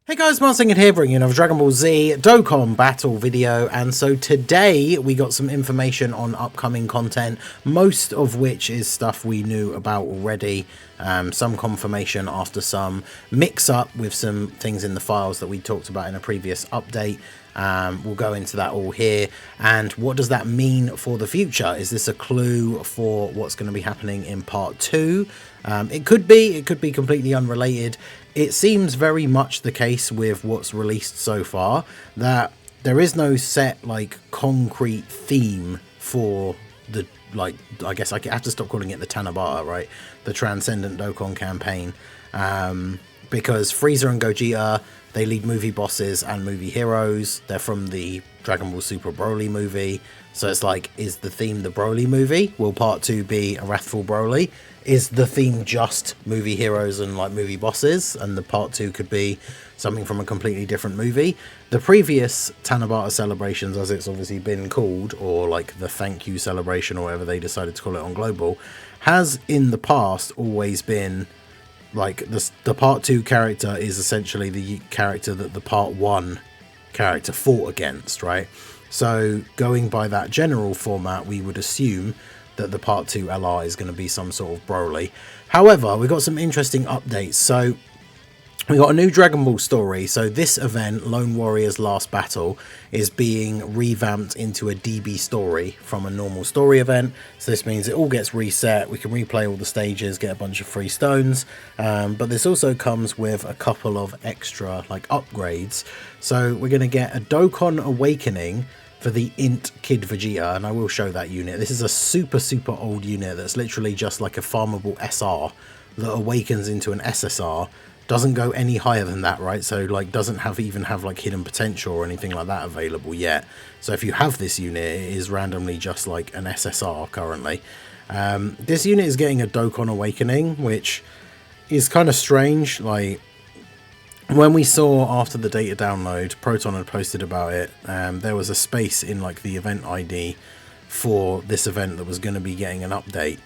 Hey guys, Martin here bringing you another Dragon Ball Z Dokkan battle video, and so today we got some information on upcoming content, most of which is stuff we knew about already, some confirmation after some mix up with some things in the files that we talked about in a previous update. We'll go into that all here. And what does that mean for the future? Is this a clue for what's going to be happening in part 2? It could be completely unrelated. It seems very much the case with what's released so far that there is no set like concrete theme for the, like, I guess I have to stop calling it the Tanabata, right? The Transcendent Dokkan campaign, because Frieza and Gogeta, they lead movie bosses and movie heroes. They're from the Dragon Ball Super Broly movie. So it's like, is the theme the Broly movie? Will part 2 be a Wrathful Broly? Is the theme just movie heroes and like movie bosses, and the part 2 could be something from a completely different movie? The previous Tanabata celebrations, as it's obviously been called, or like the thank you celebration or whatever they decided to call it on Global, has in the past always been like the part 2 character is essentially the character that the part 1 character fought against, right? So going by that general format, we would assume that the part 2 LR is going to be some sort of Broly. However, we got some interesting updates. So we got a new Dragon Ball story. So this event, Lone Warrior's Last Battle, is being revamped into a DB story from a normal story event. So this means it all gets reset. We can replay all the stages, get a bunch of free stones. But this also comes with a couple of extra like upgrades. So we're going to get a Dokkan Awakening for the Int Kid Vegeta, and I will show that unit. This is a super old unit that's literally just like a farmable SR that awakens into an SSR. Doesn't go any higher than that, right? So like doesn't even have like hidden potential or anything like that available yet. So if you have this unit, it is randomly just like an SSR currently. This unit is getting a Dokkan Awakening, which is kind of strange. Like, when we saw after the data download, Proton had posted about it, there was a space in like the event ID for this event that was going to be getting an update,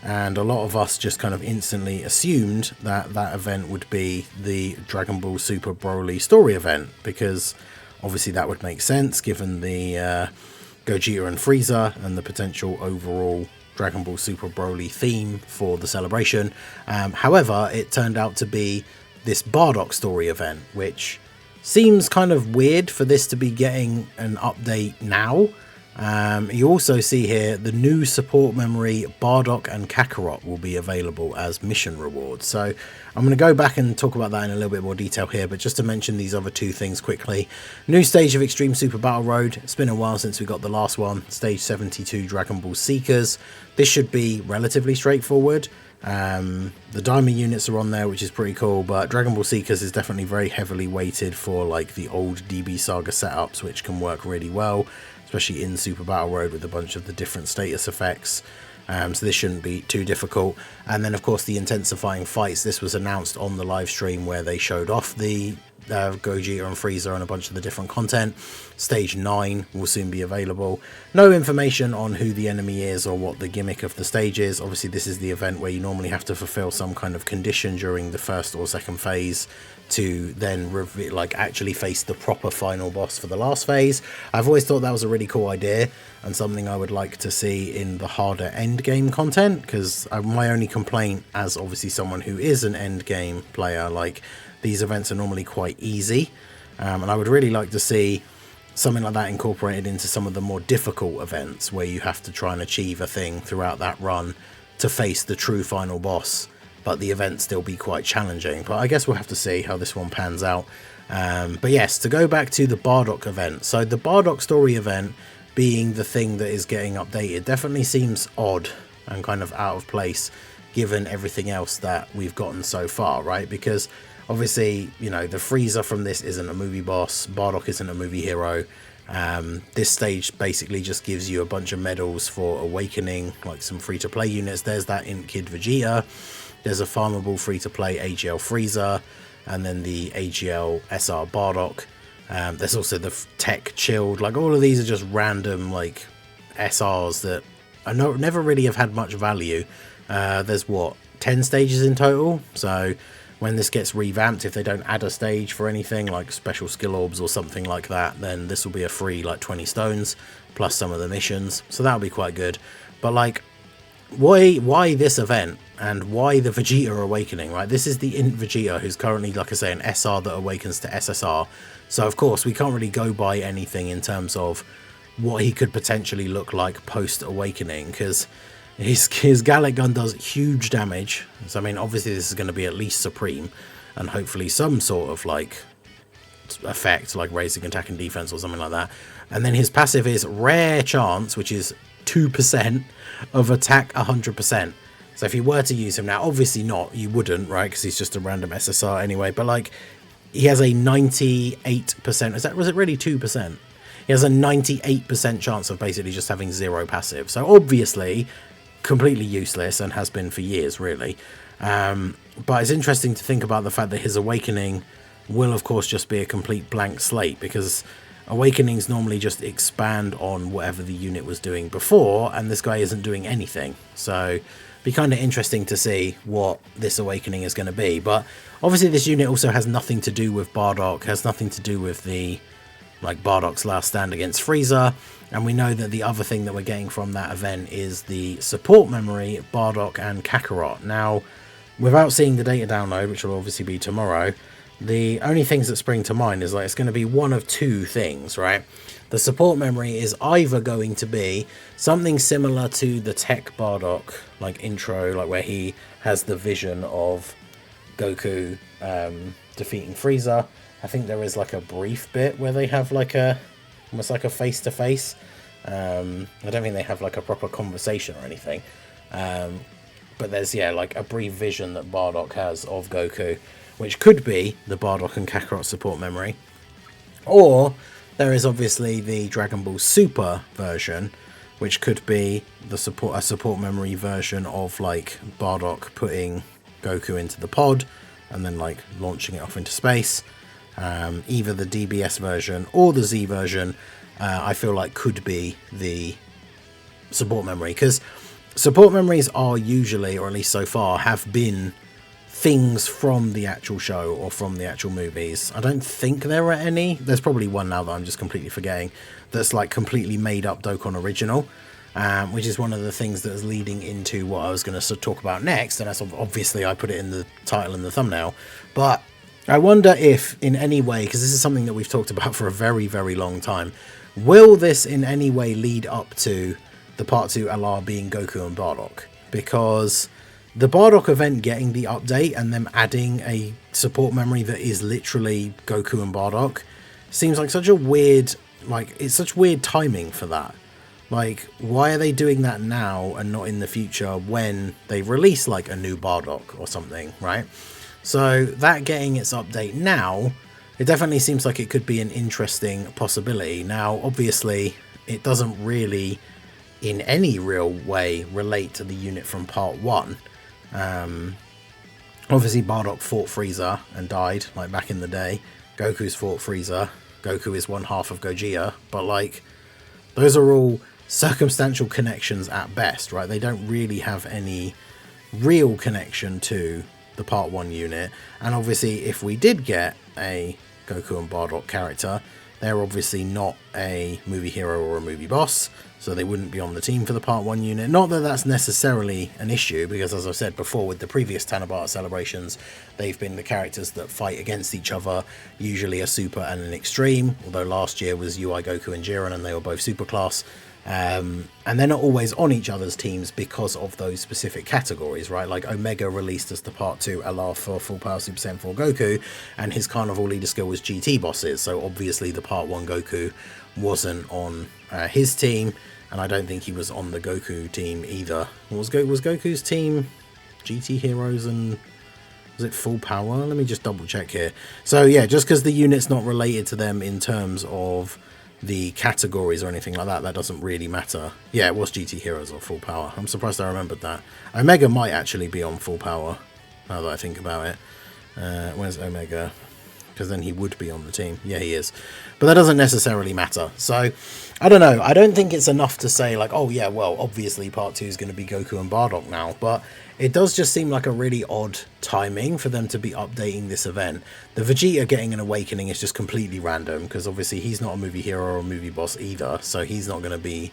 and a lot of us just kind of instantly assumed that that event would be the Dragon Ball Super Broly story event, because obviously that would make sense given the Gogeta and Frieza and the potential overall Dragon Ball Super Broly theme for the celebration. However, it turned out to be this Bardock story event, which seems kind of weird for this to be getting an update now. You also see here the new support memory Bardock and Kakarot will be available as mission rewards. So I'm going to go back and talk about that in a little bit more detail here, but just to mention these other two things quickly. New stage of Extreme Super Battle Road. It's been a while since we got the last one. Stage 72 Dragon Ball Seekers. This should be relatively straightforward. The diamond units are on there, which is pretty cool, but Dragon Ball Seekers is definitely very heavily weighted for like the old DB Saga setups, which can work really well, especially in Super Battle Road with a bunch of the different status effects. So this shouldn't be too difficult. And then of course the intensifying fights, this was announced on the live stream where they showed off the Gogeta and Frieza and a bunch of the different content. Stage 9 will soon be available. No information on who the enemy is or what the gimmick of the stage is. Obviously this is the event where you normally have to fulfill some kind of condition during the first or second phase to then like actually face the proper final boss for the last phase. I've always thought that was a really cool idea and something I would like to see in the harder end game content, because my only complaint as obviously someone who is an end game player, like, these events are normally quite easy, and I would really like to see something like that incorporated into some of the more difficult events where you have to try and achieve a thing throughout that run to face the true final boss, but the event still be quite challenging. But I guess we'll have to see how this one pans out. But yes, to go back to the Bardock event, so the Bardock story event being the thing that is getting updated definitely seems odd and kind of out of place given everything else that we've gotten so far, right? Because obviously, you know, the Frieza from this isn't a movie boss, Bardock isn't a movie hero. This stage basically just gives you a bunch of medals for awakening, like some free-to-play units. There's that Int Kid Vegeta, there's a farmable free-to-play AGL Frieza, and then the AGL SR Bardock. There's also the Tech Chilled. Like, all of these are just random like SRs that I never really have had much value. There's what, 10 stages in total, so when this gets revamped, if they don't add a stage for anything like special skill orbs or something like that, then this will be a free like 20 stones plus some of the missions, so that'll be quite good. But like, why this event and why the Vegeta awakening, right? This is the Int Vegeta, who's currently, like I say, an SR that awakens to SSR, so of course we can't really go by anything in terms of what he could potentially look like post awakening, because his Gallic gun does huge damage. So I mean, obviously this is going to be at least supreme, and hopefully some sort of like effect like raising attack and defense or something like that. And then his passive is rare chance, which is 2% of attack 100%. So if you were to use him now, obviously not, you wouldn't, right? Because he's just a random SSR anyway. But like, he has a 98%. Was it really 2%? He has a 98% chance of basically just having 0 passive. So obviously completely useless, and has been for years really. But it's interesting to think about the fact that his awakening will of course just be a complete blank slate, because awakenings normally just expand on whatever the unit was doing before, and this guy isn't doing anything. So be kind of interesting to see what this awakening is going to be. But obviously this unit also has nothing to do with Bardock, has nothing to do with the like Bardock's last stand against Frieza. And we know that the other thing that we're getting from that event is the support memory, Bardock and Kakarot. Now, without seeing the data download, which will obviously be tomorrow, the only things that spring to mind is like it's going to be one of two things, right? The support memory is either going to be something similar to the Tech Bardock like intro, like where he has the vision of Goku defeating Frieza. I think there is like a brief bit where they have like a almost like a face-to-face. I don't think they have like a proper conversation or anything. But there's, yeah, like a brief vision that Bardock has of Goku, which could be the Bardock and Kakarot support memory. Or there is obviously the Dragon Ball Super version, which could be a support memory version of like Bardock putting Goku into the pod and then like launching it off into space. Either the DBS version or the Z version, I feel like could be the support memory, because support memories are usually, or at least so far, have been things from the actual show or from the actual movies. I don't think there are any. There's probably one now that I'm just completely forgetting that's like completely made up Dokkan original, which is one of the things that's leading into what I was going to talk about next, and that's obviously I put it in the title and the thumbnail. But I wonder if in any way, because this is something that we've talked about for a very, very long time, will this in any way lead up to the Part 2 LR being Goku and Bardock? Because the Bardock event getting the update and them adding a support memory that is literally Goku and Bardock seems like such a weird, like, it's such weird timing for that. Like, why are they doing that now and not in the future when they release like a new Bardock or something, right? So that getting its update now, it definitely seems like it could be an interesting possibility. Now, obviously, it doesn't really in any real way relate to the unit from Part 1. Obviously, Bardock fought Frieza and died, like back in the day. Goku's fought Frieza. Goku is one half of Gogeta. But, like, those are all circumstantial connections at best, right? They don't really have any real connection to the Part 1 unit. And obviously, if we did get a Goku and Bardock character, they're obviously not a movie hero or a movie boss, so they wouldn't be on the team for the Part 1 unit. Not that that's necessarily an issue, because as I've said before, with the previous Tanabata celebrations, they've been the characters that fight against each other, usually a super and an extreme, although last year was UI Goku and Jiren, and they were both super class. And they're not always on each other's teams because of those specific categories, right? Like Omega released as the Part 2 LR for Full Power Super Saiyan 4 Goku, and his Carnival leader skill was GT bosses, so obviously the Part 1 Goku wasn't on his team, and I don't think he was on the Goku team either. Was Goku's team GT Heroes and was it Full Power? Let me just double check here. So yeah, just because the unit's not related to them in terms of the categories or anything like that, that doesn't really matter. Yeah, it was GT Heroes or Full Power. I'm surprised I remembered that. Omega might actually be on Full Power, now that I think about it. Where's Omega? because then he would be on the team. Yeah, he is. But that doesn't necessarily matter. So, I don't know. I don't think it's enough to say, like, oh, yeah, well, obviously part 2 is going to be Goku and Bardock now. But it does just seem like a really odd timing for them to be updating this event. The Vegeta getting an awakening is just completely random, because obviously he's not a movie hero or a movie boss either. So he's not going to be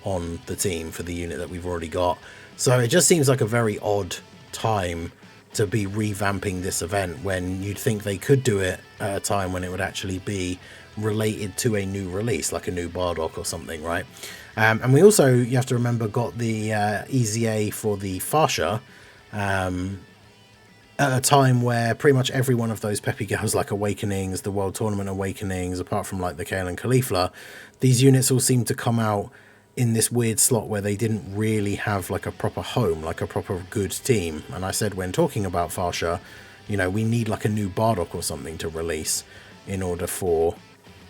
on the team for the unit that we've already got. So it just seems like a very odd time to be revamping this event when you'd think they could do it at a time when it would actually be related to a new release, like a new Bardock or something, right? And we also, you have to remember, got the EZA for the Fascia at a time where pretty much every one of those Peppy Girls, like Awakenings, the World Tournament Awakenings, apart from like the Kale and Caulifla, these units all seem to come out in this weird slot where they didn't really have like a proper home, like a proper good team. And I said when talking about Fascia, you know, we need like a new Bardock or something to release in order for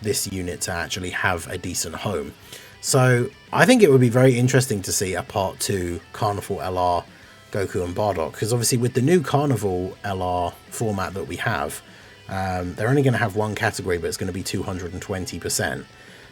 this unit to actually have a decent home. So I think it would be very interesting to see a part 2 Carnival LR Goku and Bardock, because obviously with the new Carnival LR format that we have, they're only going to have one category, but it's going to be 220%.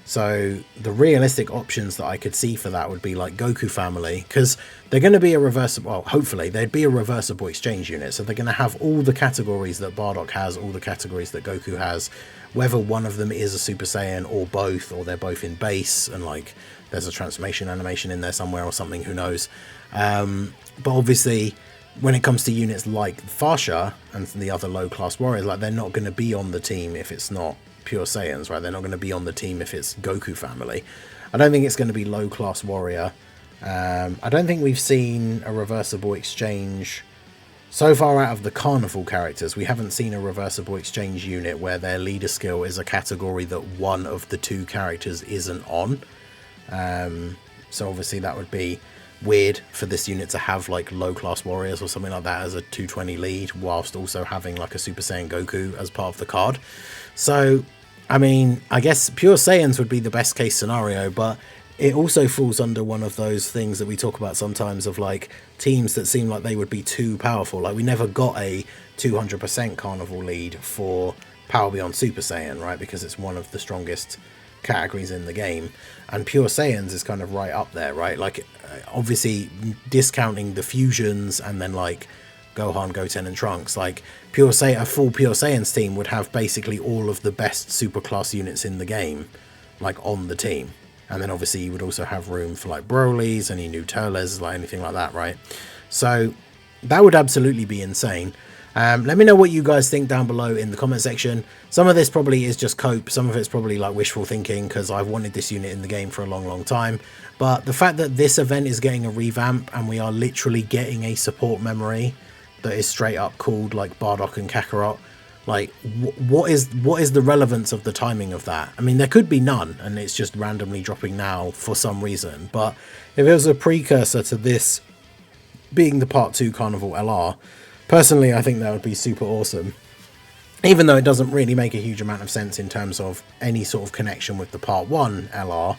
So the realistic options that I could see for that would be like Goku family, because they're going to be a reversible, well, hopefully they'd be a reversible exchange unit. So they're going to have all the categories that Bardock has, all the categories that Goku has, whether one of them is a Super Saiyan or both, or they're both in base and like there's a transformation animation in there somewhere or something, who knows. But obviously when it comes to units like Fascia and the other low class warriors, like they're not going to be on the team if it's not Pure Saiyans, right? They're not going to be on the team if it's Goku family. I don't think it's going to be low class warrior. I don't think we've seen a reversible exchange so far out of the Carnival characters. We haven't seen a reversible exchange unit where their leader skill is a category that one of the 2 characters isn't on. So obviously that would be weird for this unit to have like low class warriors or something like that as a 220 lead, whilst also having like a Super Saiyan Goku as part of the card. So I mean, I guess Pure Saiyans would be the best case scenario, but it also falls under one of those things that we talk about sometimes of like teams that seem like they would be too powerful. Like we never got a 200% Carnival lead for Power Beyond Super Saiyan, right? Because it's one of the strongest categories in the game, and Pure Saiyans is kind of right up there, right? Like obviously discounting the fusions and then like Gohan, Goten and Trunks, like a full Pure Saiyans team would have basically all of the best superclass units in the game like on the team. And then obviously you would also have room for like Broly's, any new Turles, like anything like that, right? So that would absolutely be insane. Let me know what you guys think down below in the comment section. Some of this probably is just cope, some of it's probably like wishful thinking, because I've wanted this unit in the game for a long time. But the fact that this event is getting a revamp and we are literally getting a support memory that is straight up called like Bardock and Kakarot, like what is the relevance of the timing of that? I mean, there could be none and it's just randomly dropping now for some reason, but if it was a precursor to this being the part 2 Carnival LR, personally I think that would be super awesome, even though it doesn't really make a huge amount of sense in terms of any sort of connection with the part 1 LR.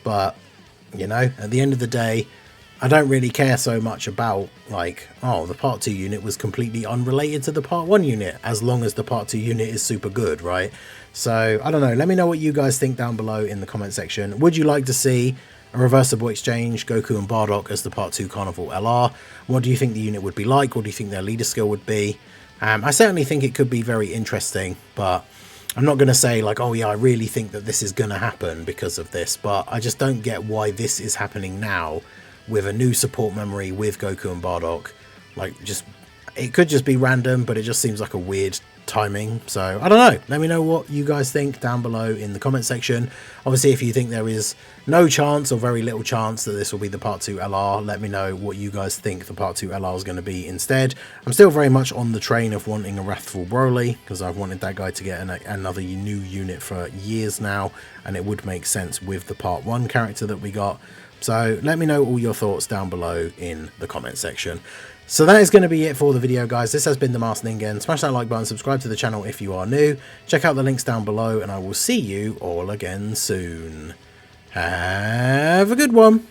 But you know, at the end of the day, I don't really care so much about like, oh, the part 2 unit was completely unrelated to the part 1 unit, as long as the part 2 unit is super good, right? So I don't know, let me know what you guys think down below in the comment section. Would you like to see a reversible exchange Goku and Bardock as the part 2 Carnival LR? What do you think the unit would be like? What do you think their leader skill would be? I certainly think it could be very interesting, but I'm not going to say like, oh yeah, I really think that this is going to happen because of this, but I just don't get why this is happening now with a new support memory with Goku and Bardock. Like, just, it could just be random, but it just seems like a weird timing. So I don't know, let me know what you guys think down below in the comment section. Obviously, if you think there is no chance or very little chance that this will be the part 2 LR, let me know what you guys think the part 2 LR is going to be instead. I'm still very much on the train of wanting a Wrathful Broly, because I've wanted that guy to get another new unit for years now, and it would make sense with the part 1 character that we got. So let me know all your thoughts down below in the comment section. So that is going to be it for the video, guys. This has been the Masked Ningen. Smash that like button, subscribe to the channel if you are new. Check out the links down below, and I will see you all again soon. Have a good one.